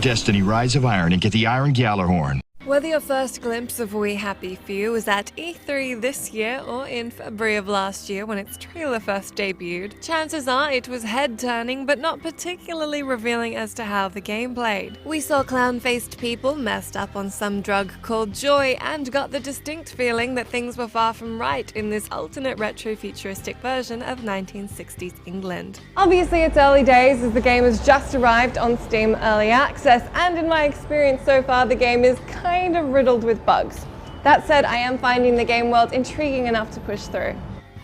Destiny Rise of Iron and get the Iron Gjallarhorn. Whether your first glimpse of We Happy Few was at E3 this year or in February of last year when its trailer first debuted, chances are it was head-turning but not particularly revealing as to how the game played. We saw clown-faced people messed up on some drug called Joy and got the distinct feeling that things were far from right in this alternate retro-futuristic version of 1960s England. Obviously it's early days as the game has just arrived on Steam Early Access, and in my experience so far the game is kind of riddled with bugs. That said, I am finding the game world intriguing enough to push through.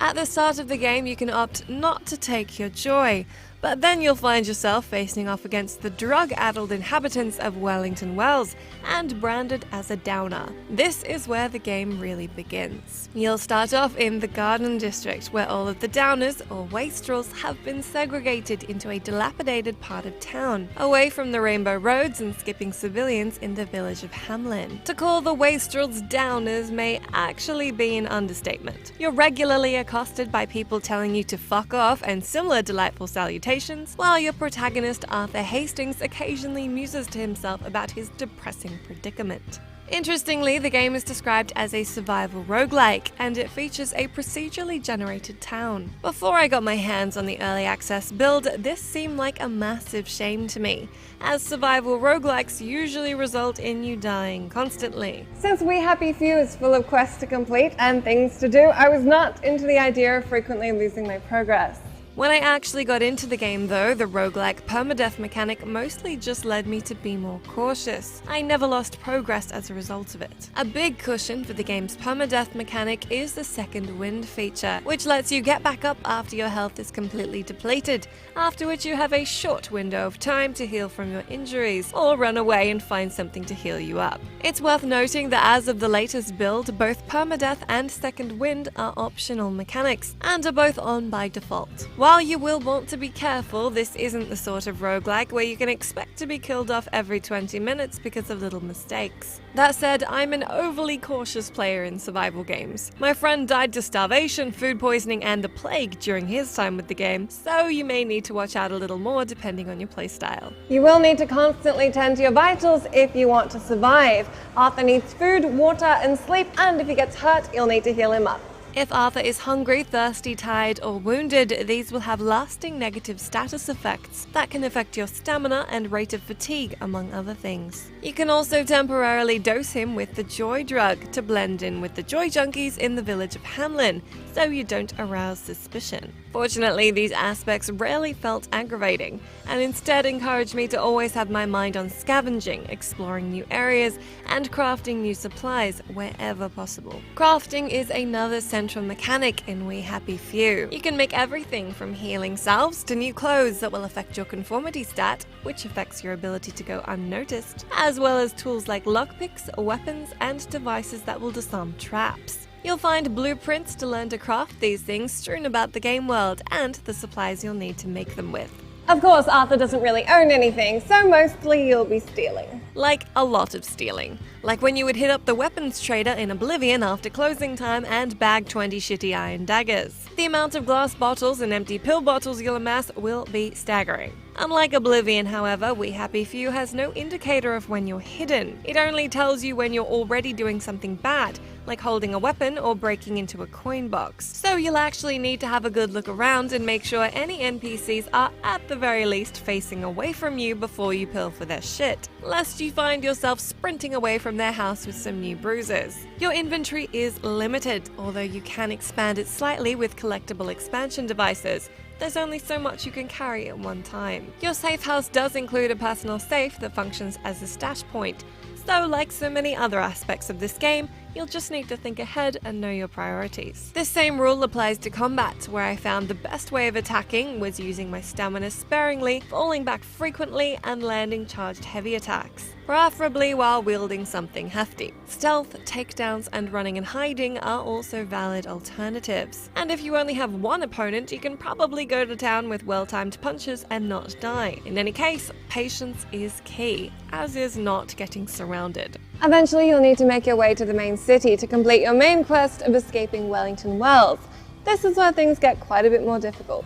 At the start of the game, you can opt not to take your joy, but then you'll find yourself facing off against the drug-addled inhabitants of Wellington Wells and branded as a downer. This is where the game really begins. You'll start off in the Garden District, where all of the downers, or wastrels, have been segregated into a dilapidated part of town, away from the rainbow roads and skipping civilians in the village of Hamlin. To call the wastrels downers may actually be an understatement. You're regularly accosted by people telling you to fuck off and similar delightful salutations, while your protagonist Arthur Hastings occasionally muses to himself about his depressing predicament. Interestingly, the game is described as a survival roguelike, and it features a procedurally generated town. Before I got my hands on the early access build, this seemed like a massive shame to me, as survival roguelikes usually result in you dying constantly. Since We Happy Few is full of quests to complete and things to do, I was not into the idea of frequently losing my progress. When I actually got into the game though, the roguelike permadeath mechanic mostly just led me to be more cautious. I never lost progress as a result of it. A big cushion for the game's permadeath mechanic is the Second Wind feature, which lets you get back up after your health is completely depleted, after which you have a short window of time to heal from your injuries, or run away and find something to heal you up. It's worth noting that as of the latest build, both permadeath and Second Wind are optional mechanics, and are both on by default. While you will want to be careful, this isn't the sort of roguelike where you can expect to be killed off every 20 minutes because of little mistakes. That said, I'm an overly cautious player in survival games. My friend died to starvation, food poisoning, and the plague during his time with the game, so you may need to watch out a little more depending on your playstyle. You will need to constantly tend to your vitals if you want to survive. Arthur needs food, water, and sleep, and if he gets hurt, you'll need to heal him up. If Arthur is hungry, thirsty, tired, or wounded, these will have lasting negative status effects that can affect your stamina and rate of fatigue, among other things. You can also temporarily dose him with the Joy drug to blend in with the Joy junkies in the village of Hamlin, so you don't arouse suspicion. Fortunately, these aspects rarely felt aggravating, and instead encouraged me to always have my mind on scavenging, exploring new areas, and crafting new supplies wherever possible. Crafting is another central mechanic in We Happy Few. You can make everything from healing salves to new clothes that will affect your conformity stat, which affects your ability to go unnoticed, as well as tools like lockpicks, weapons, and devices that will disarm traps. You'll find blueprints to learn to craft these things strewn about the game world, and the supplies you'll need to make them with. Of course, Arthur doesn't really own anything, so mostly you'll be stealing. Like a lot of stealing. Like when you would hit up the weapons trader in Oblivion after closing time and bag 20 shitty iron daggers. The amount of glass bottles and empty pill bottles you'll amass will be staggering. Unlike Oblivion, however, We Happy Few has no indicator of when you're hidden. It only tells you when you're already doing something bad, like holding a weapon or breaking into a coin box. So you'll actually need to have a good look around and make sure any NPCs are at the very least facing away from you before you pill for their shit, lest you find yourself sprinting away from their house with some new bruises. Your inventory is limited, although you can expand it slightly with collectible expansion devices. There's only so much you can carry at one time. Your safe house does include a personal safe that functions as a stash point, so like so many other aspects of this game, you'll just need to think ahead and know your priorities. This same rule applies to combat, where I found the best way of attacking was using my stamina sparingly, falling back frequently, and landing charged heavy attacks, preferably while wielding something hefty. Stealth, takedowns, and running and hiding are also valid alternatives. And if you only have one opponent, you can probably go to town with well-timed punches and not die. In any case, patience is key, as is not getting surrounded. Eventually, you'll need to make your way to the main city to complete your main quest of escaping Wellington Wells. This is where things get quite a bit more difficult.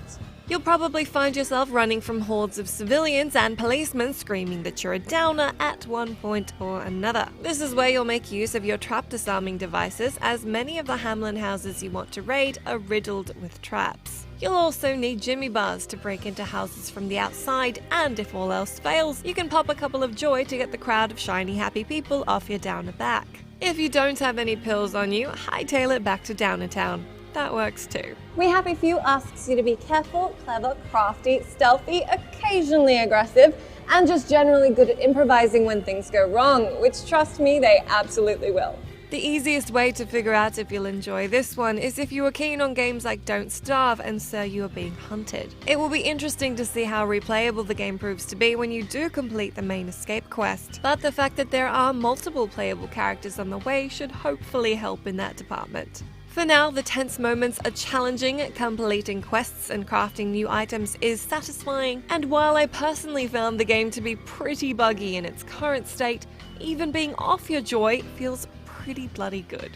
You'll probably find yourself running from hordes of civilians and policemen screaming that you're a downer at one point or another. This is where you'll make use of your trap disarming devices, as many of the Hamlin houses you want to raid are riddled with traps. You'll also need Jimmy bars to break into houses from the outside, and if all else fails, you can pop a couple of joy to get the crowd of shiny happy people off your downer back. If you don't have any pills on you, hightail it back to Downer Town. That works too. We Happy Few asks you to be careful, clever, crafty, stealthy, occasionally aggressive, and just generally good at improvising when things go wrong, which, trust me, they absolutely will. The easiest way to figure out if you'll enjoy this one is if you are keen on games like Don't Starve and Sir You Are Being Hunted. It will be interesting to see how replayable the game proves to be when you do complete the main escape quest, but the fact that there are multiple playable characters on the way should hopefully help in that department. For now, the tense moments are challenging, completing quests and crafting new items is satisfying, and while I personally found the game to be pretty buggy in its current state, even being off your joy feels pretty bloody good.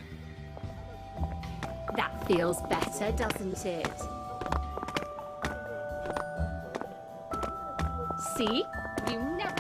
That feels better, doesn't it? See? You never